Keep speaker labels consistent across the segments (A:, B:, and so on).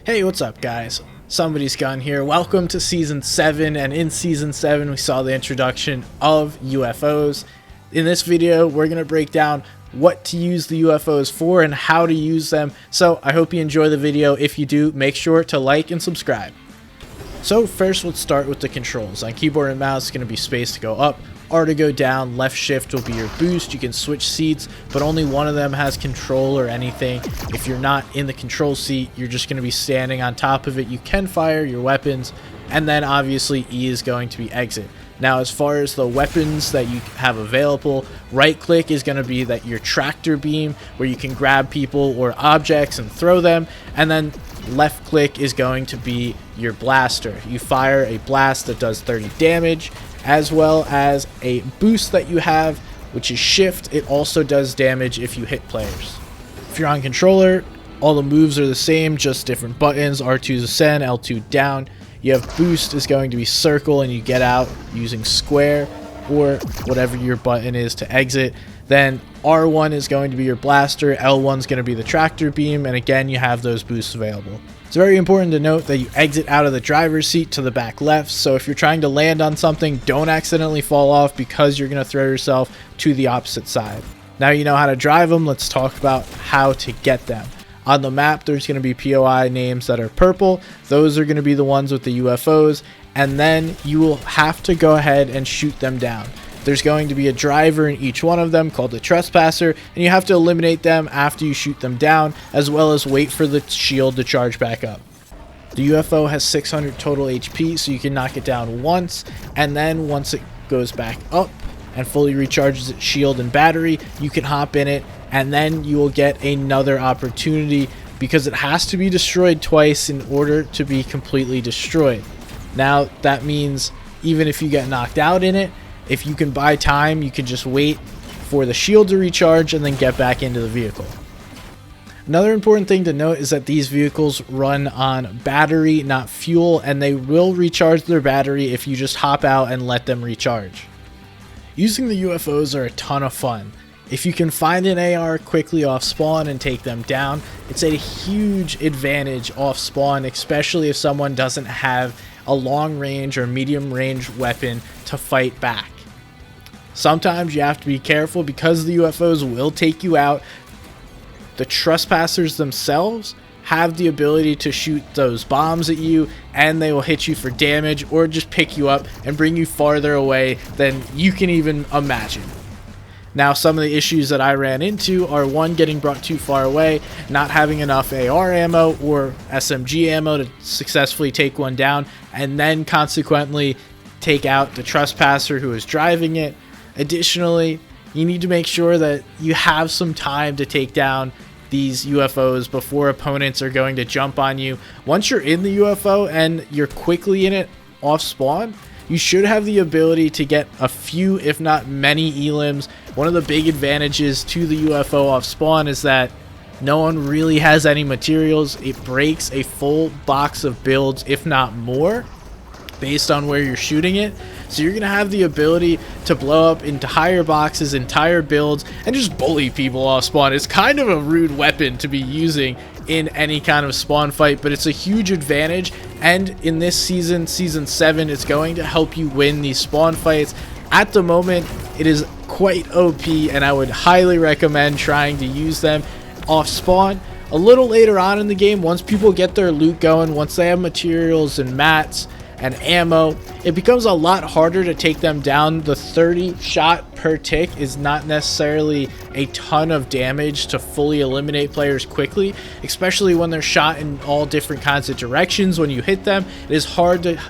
A: Hey, what's up guys? Somebody's Gun here. Welcome to Season 7, and in Season 7 we saw the introduction of UFOs. In this video we're going to break down what to use the UFOs for and how to use them, so I hope you enjoy the video. If you do, make sure to like and subscribe. So first let's start with the controls. On keyboard and mouse, it's going to be space to go up, R to go down, left shift will be your boost. You can switch seats, but only one of them has control or anything. If you're not in the control seat, you're just going to be standing on top of it. You can fire your weapons, and then obviously E is going to be exit. Now as far as the weapons that you have available, right click is going to be that your tractor beam, where you can grab people or objects and throw them, and then left click is going to be your blaster. You fire a blast that does 30 damage, as well as a boost that you have, which is shift. It also does damage if you hit players. If you're on controller, all the moves are the same, just different buttons. R2 is ascend, L2 down. You have boost is going to be circle, and you get out using square or whatever your button is to exit. Then R1 is going to be your blaster, L1 is going to be the tractor beam, and again you have those boosts available. It's very important to note that you exit out of the driver's seat to the back left, so if you're trying to land on something, don't accidentally fall off because you're going to throw yourself to the opposite side. Now you know how to drive them, let's talk about how to get them. On the map, there's going to be POI names that are purple. Those are going to be the ones with the UFOs, and then you will have to go ahead and shoot them down. There's going to be a driver in each one of them called the trespasser, and you have to eliminate them after you shoot them down, as well as wait for the shield to charge back up. The UFO has 600 total HP, so you can knock it down once, and then once it goes back up and fully recharges its shield and battery, you can hop in it, and then you will get another opportunity because it has to be destroyed twice in order to be completely destroyed. Now that means even if you get knocked out in it, if you can buy time, you can just wait for the shield to recharge and then get back into the vehicle. Another important thing to note is that these vehicles run on battery, not fuel, and they will recharge their battery if you just hop out and let them recharge. Using the UFOs are a ton of fun. If you can find an AR quickly off spawn and take them down, it's a huge advantage off spawn, especially if someone doesn't have a long range or medium range weapon to fight back. Sometimes you have to be careful because the UFOs will take you out. The trespassers themselves have the ability to shoot those bombs at you, and they will hit you for damage or just pick you up and bring you farther away than you can even imagine. Now, some of the issues that I ran into are one, getting brought too far away, not having enough AR ammo or SMG ammo to successfully take one down, and then consequently take out the trespasser who is driving it. Additionally, you need to make sure that you have some time to take down these UFOs before opponents are going to jump on you. Once you're in the UFO and you're quickly in it off spawn, you should have the ability to get a few, if not many, elims. One of the big advantages to the UFO off spawn is that no one really has any materials. It breaks a full box of builds, if not more, based on where you're shooting it. So you're going to have the ability to blow up entire boxes, entire builds, and just bully people off spawn. It's kind of a rude weapon to be using in any kind of spawn fight, but it's a huge advantage, and in this season, Season 7, it's going to help you win these spawn fights. At the moment, it is quite OP, and I would highly recommend trying to use them off spawn. A little later on in the game, once people get their loot going, once they have materials and mats and ammo, it becomes a lot harder to take them down. The 30 shot per tick is not necessarily a ton of damage to fully eliminate players quickly, especially when they're shot in all different kinds of directions. When you hit them, it is hard to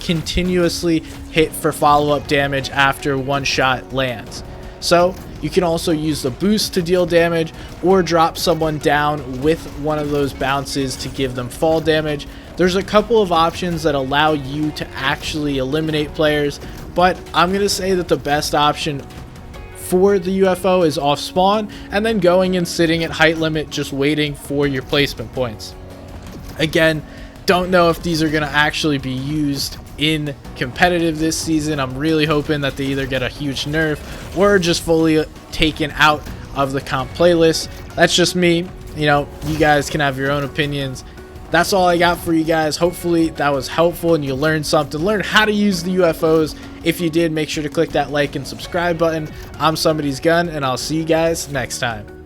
A: continuously hit for follow-up damage after one shot lands. So you can also use the boost to deal damage or drop someone down with one of those bounces to give them fall damage. There's a couple of options that allow you to actually eliminate players, but I'm going to say that the best option for the UFO is off spawn and then going and sitting at height limit, just waiting for your placement points. Again, don't know if these are going to actually be used in competitive this season. I'm really hoping that they either get a huge nerf or just fully taken out of the comp playlist. That's just me. You know, you guys can have your own opinions. that's all I got for you guys. Hopefully that was helpful and you learned something, learn how to use the UFOs. If you did, make sure to click that like and subscribe button. I'm Somebody's Gun, and I'll see you guys next time.